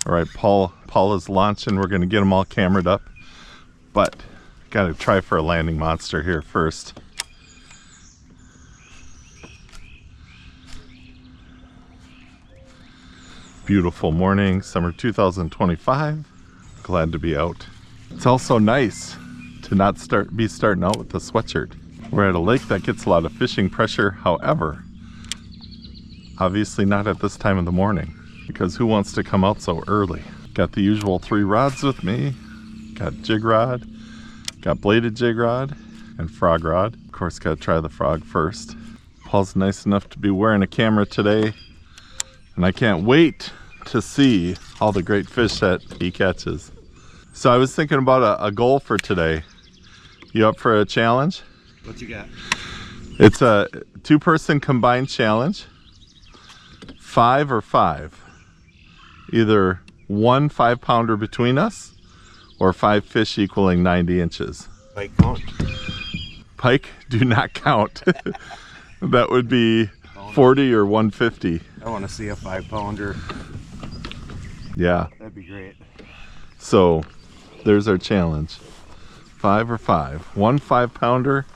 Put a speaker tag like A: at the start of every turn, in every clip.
A: All right, Paul is launching. We're gonna get them all cameraed up, but gotta try for a landing monster here first. Beautiful morning, summer 2025. Glad to be out. It's also nice to not be starting out with a sweatshirt. We're at a lake that gets a lot of fishing pressure. However, obviously not at this time of the morning, because who wants to come out so early? Got the usual 3 rods with me. Got jig rod, got bladed jig rod, and frog rod. Of course, gotta try the frog first. Paul's nice enough to be wearing a camera today, and I can't wait to see all the great fish that he catches. So I was thinking about a goal for today. You up for a challenge?
B: What you got?
A: It's a 2-person combined challenge. 5 or 5. Either 1 5-pounder between us, or 5 fish equaling 90 inches.
B: Pike count?
A: Pike do not count. That would be 40 or 150.
B: I want to see a 5-pounder.
A: Yeah.
B: That'd be great.
A: So there's our challenge. 5 or 5. 1 5-pounder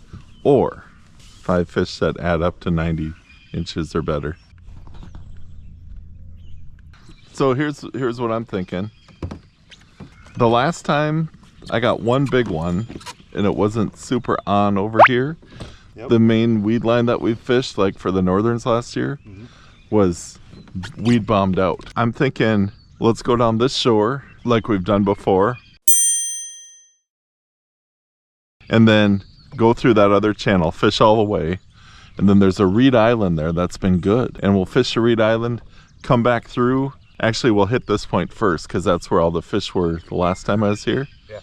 A: or 5 fish that add up to 90 inches or better. So here's what I'm thinking. The last time I got 1 big one and it wasn't super on over here. Yep. The main weed line that we fished, like for the Northerns last year, was weed bombed out. I'm thinking, let's go down this shore like we've done before, and then go through that other channel, fish all the way, and then there's a reed island there that's been good, and we'll fish the reed island, come back through. Actually, we'll hit this point first because that's where all the fish were the last time I was here.
B: Yeah.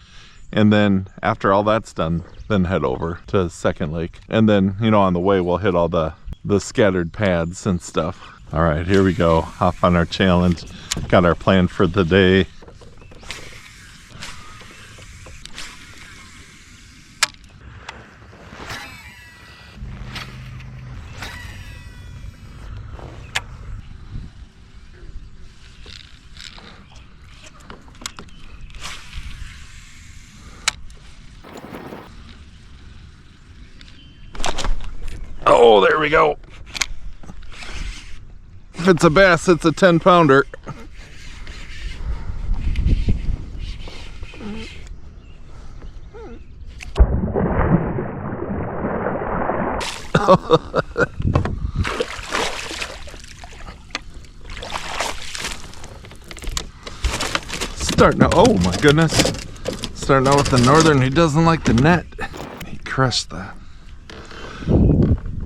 A: And then after all that's done, then head over to Second Lake. And then, you know, on the way, we'll hit all the scattered pads and stuff. All right, here we go. Hop on our challenge. Got our plan for the day. Oh, there we go. If it's a bass, it's a 10-pounder. Starting out, oh my goodness. Starting out with the Northern, he doesn't like the net. He crushed that.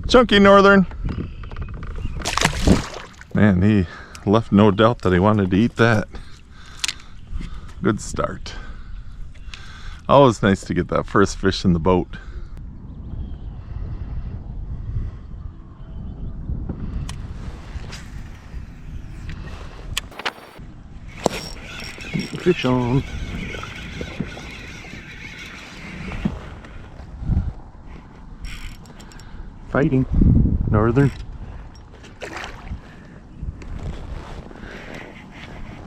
A: Chunky Northern. Man, he left no doubt that he wanted to eat that. Good start. Always nice to get that first fish in the boat.
B: Fish on. Fighting. Northern.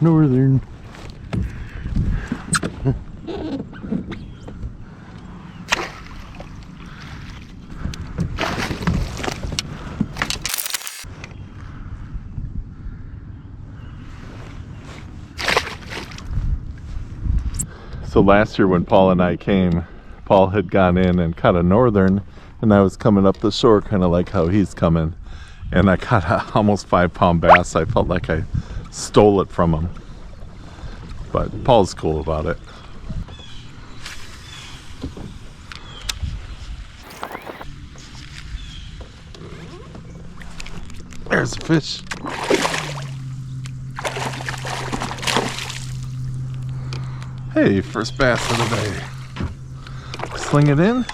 B: Northern.
A: So last year when Paul and I came, Paul had gone in and caught a Northern, and I was coming up the shore kind of like how he's coming, and I caught a almost 5-pound bass. I felt like I stole it from him, but Paul's cool about it. There's a fish. Hey, first bass of the day. Sling it in.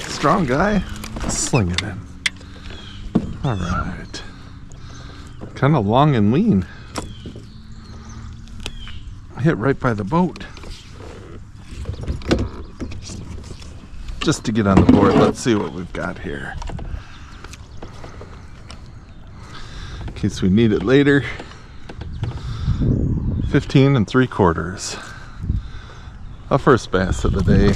A: Strong guy. Sling it in. All right. Kind of long and lean. Hit right by the boat. Just to get on the board, let's see what we've got here. In case we need it later. 15 3/4. A first bass of the day.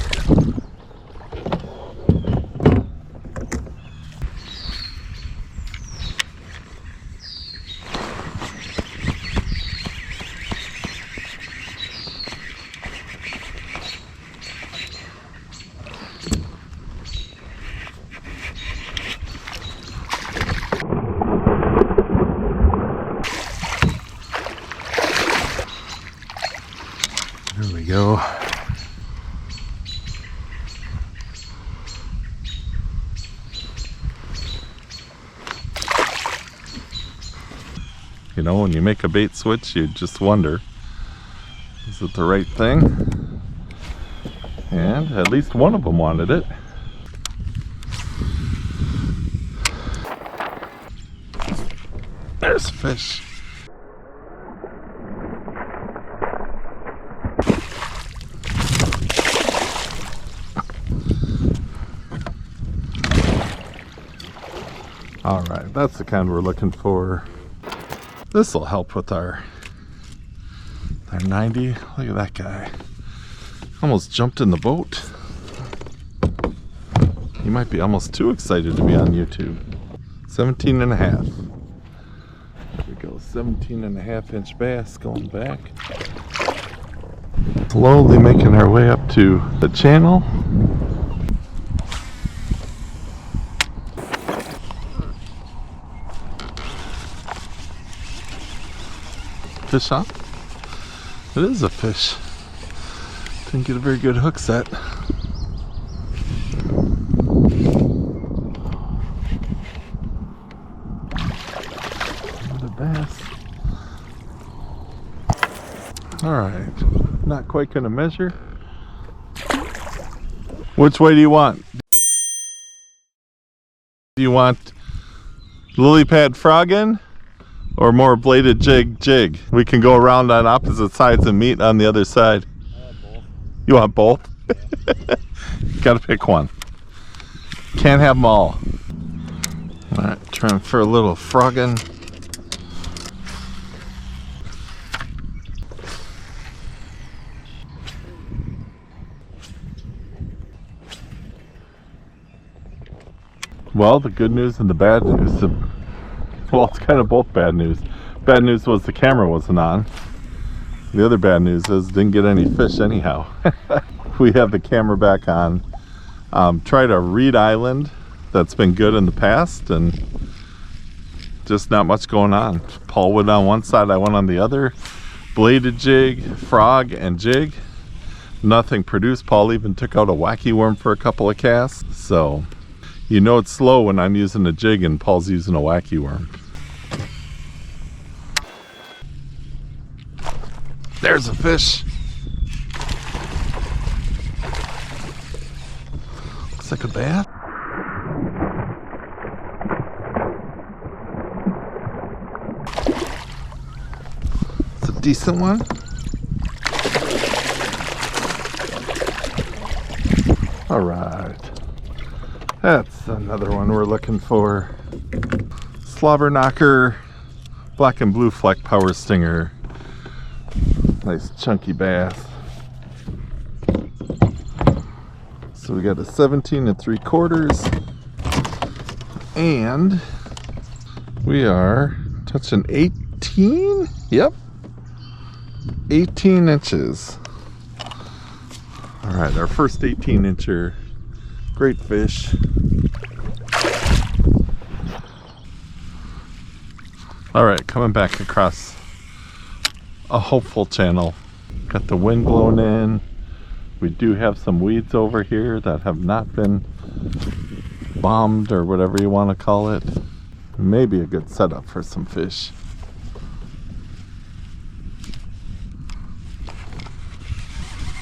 B: There we go.
A: You know, when you make a bait switch, you just wonder, is it the right thing? And at least one of them wanted it. There's a fish. All right, that's the kind we're looking for. This will help with our 90. Look at that guy. Almost jumped in the boat. He might be almost too excited to be on YouTube. 17 and a half. There we go, 17 and a half inch bass going back. Slowly making our way up to the channel. Fish on? It is a fish. Didn't get a very good hook set. Another bass. Alright, not quite gonna measure. Which way do you want? Do you want lily pad frogging or more bladed jig? We can go around on opposite sides and meet on the other side.
B: Both.
A: You want both? Gotta pick one. Can't have them all. Alright, trying for a little frogging. Well, the good news and the bad news. Well, it's kind of both bad news. Bad news was the camera wasn't on. The other bad news is didn't get any fish anyhow. We have the camera back on. Tried a reed island that's been good in the past and just not much going on. Paul went on one side, I went on the other. Bladed jig, frog, and jig. Nothing produced. Paul even took out a wacky worm for a couple of casts. So you know it's slow when I'm using a jig and Paul's using a wacky worm. There's a fish. Looks like a bass. It's a decent one. All right. That's another one we're looking for. Slobber knocker, black and blue fleck power stinger. Nice chunky bass. So we got a 17 3/4, and we are touching 18. Yep, 18 inches. All right, our first 18-incher. Great fish. All right, coming back across a hopeful channel. Got the wind blowing in. We do have some weeds over here that have not been bombed or whatever you want to call it. Maybe a good setup for some fish.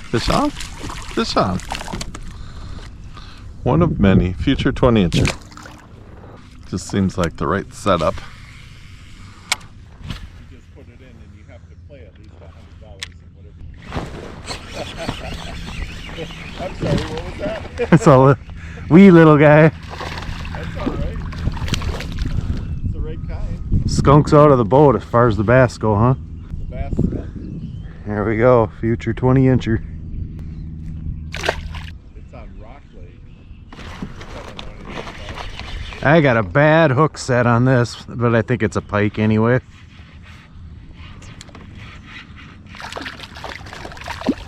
A: Fish on? Fish on. One of many. Future 20-incher. Just seems like the right setup. I'm sorry, what was that?
B: That's all. Wee little guy.
A: That's alright. It's the right kind.
B: Skunks out of the boat as far as the bass go, huh?
A: The bass.
B: There we go, future 20-incher.
A: It's on Rock Lake.
B: I got a bad hook set on this, but I think it's a pike anyway.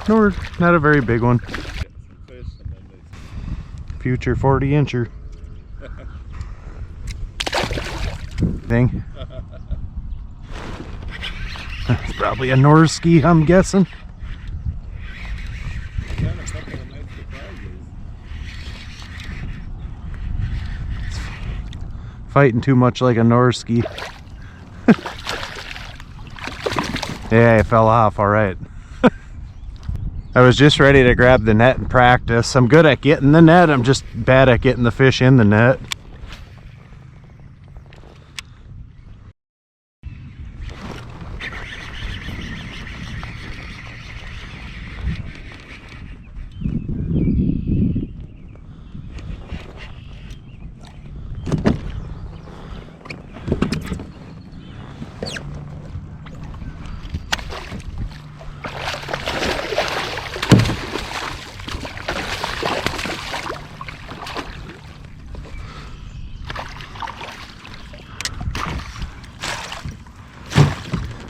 B: No, not a very big one. Future 40-incher. Thing. It's probably a Norski, I'm guessing. Fighting too much like a Norski. Yeah, it fell off, all right. I was just ready to grab the net and practice. I'm good at getting the net, I'm just bad at getting the fish in the net.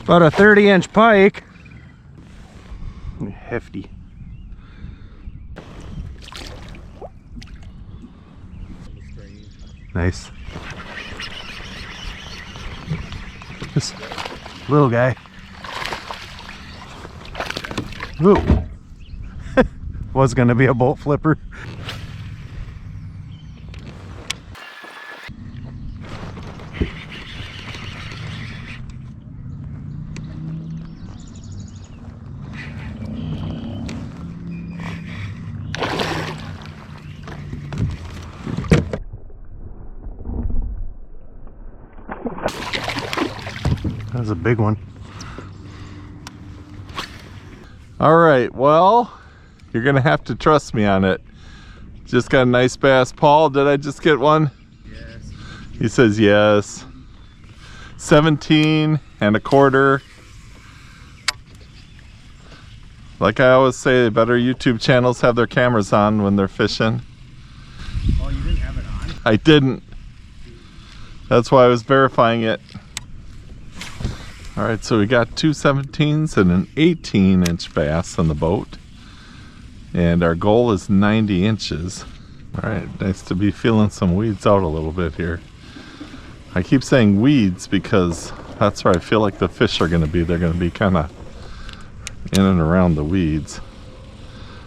B: About a 30-inch pike. Hefty. Nice. This little guy. Ooh. Was gonna be a bolt flipper. That was a big one.
A: All right, well, you're gonna have to trust me on it. Just got a nice bass. Paul, did I just get one?
B: Yes.
A: He says yes. 17 1/4. Like I always say, better YouTube channels have their cameras on when they're fishing.
B: Oh, you didn't have it on?
A: I didn't. That's why I was verifying it. All right, so we got two 17s and an 18-inch bass on the boat. And our goal is 90 inches. All right, nice to be feeling some weeds out a little bit here. I keep saying weeds because that's where I feel like the fish are gonna be. They're gonna be kind of in and around the weeds.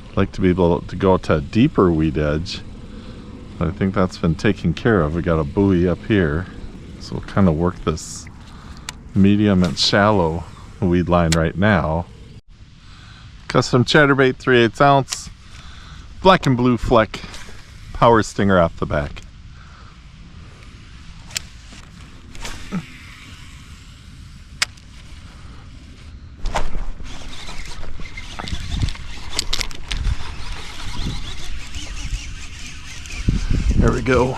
A: I'd like to be able to go to a deeper weed edge, but I think that's been taken care of. We got a buoy up here, so we'll kind of work this medium and shallow weed line right now. Custom chatterbait 3/8 ounce, black and blue fleck, power stinger off the back. There we go.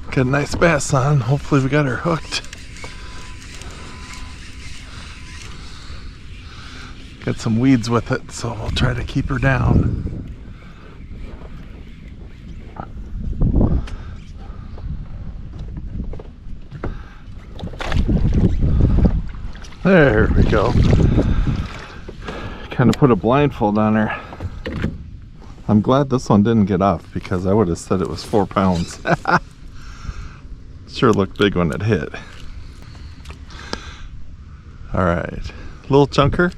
A: Got a nice bass on. Hopefully we got her hooked. Got some weeds with it, so we'll try to keep her down. There we go. Kind of put a blindfold on her. I'm glad this one didn't get off because I would have said it was 4 pounds. Sure looked big when it hit. All right, little chunker.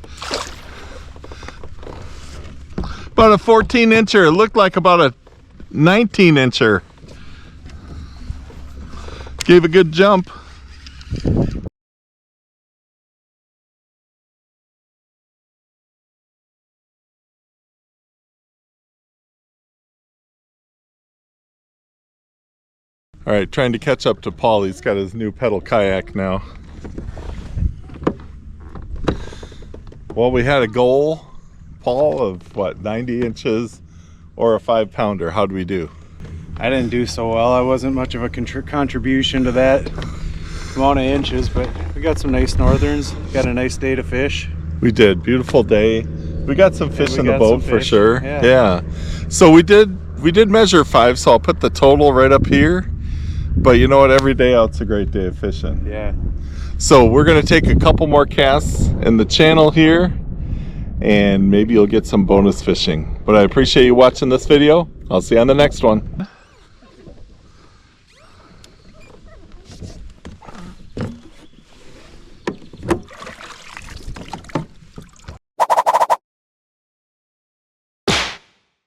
A: About a 14-incher. It looked like about a 19-incher. Gave a good jump. All right, trying to catch up to Paul. He's got his new pedal kayak now. Well, we had a goal, Paul, of what, 90 inches or a 5-pounder. How'd we do?
C: I didn't do so well. I wasn't much of a contribution to that amount of inches, but we got some nice northerns. Got a nice day to fish.
A: We did. Beautiful day. We got some fish in the
C: got
A: boat
C: some
A: for
C: fish.
A: sure.
C: Yeah.
A: So we did measure 5, so I'll put the total right up here. But you know what? Every day out's a great day of fishing.
C: Yeah.
A: So we're gonna take a couple more casts in the channel here, and maybe you'll get some bonus fishing. But I appreciate you watching this video. I'll see you on the next one.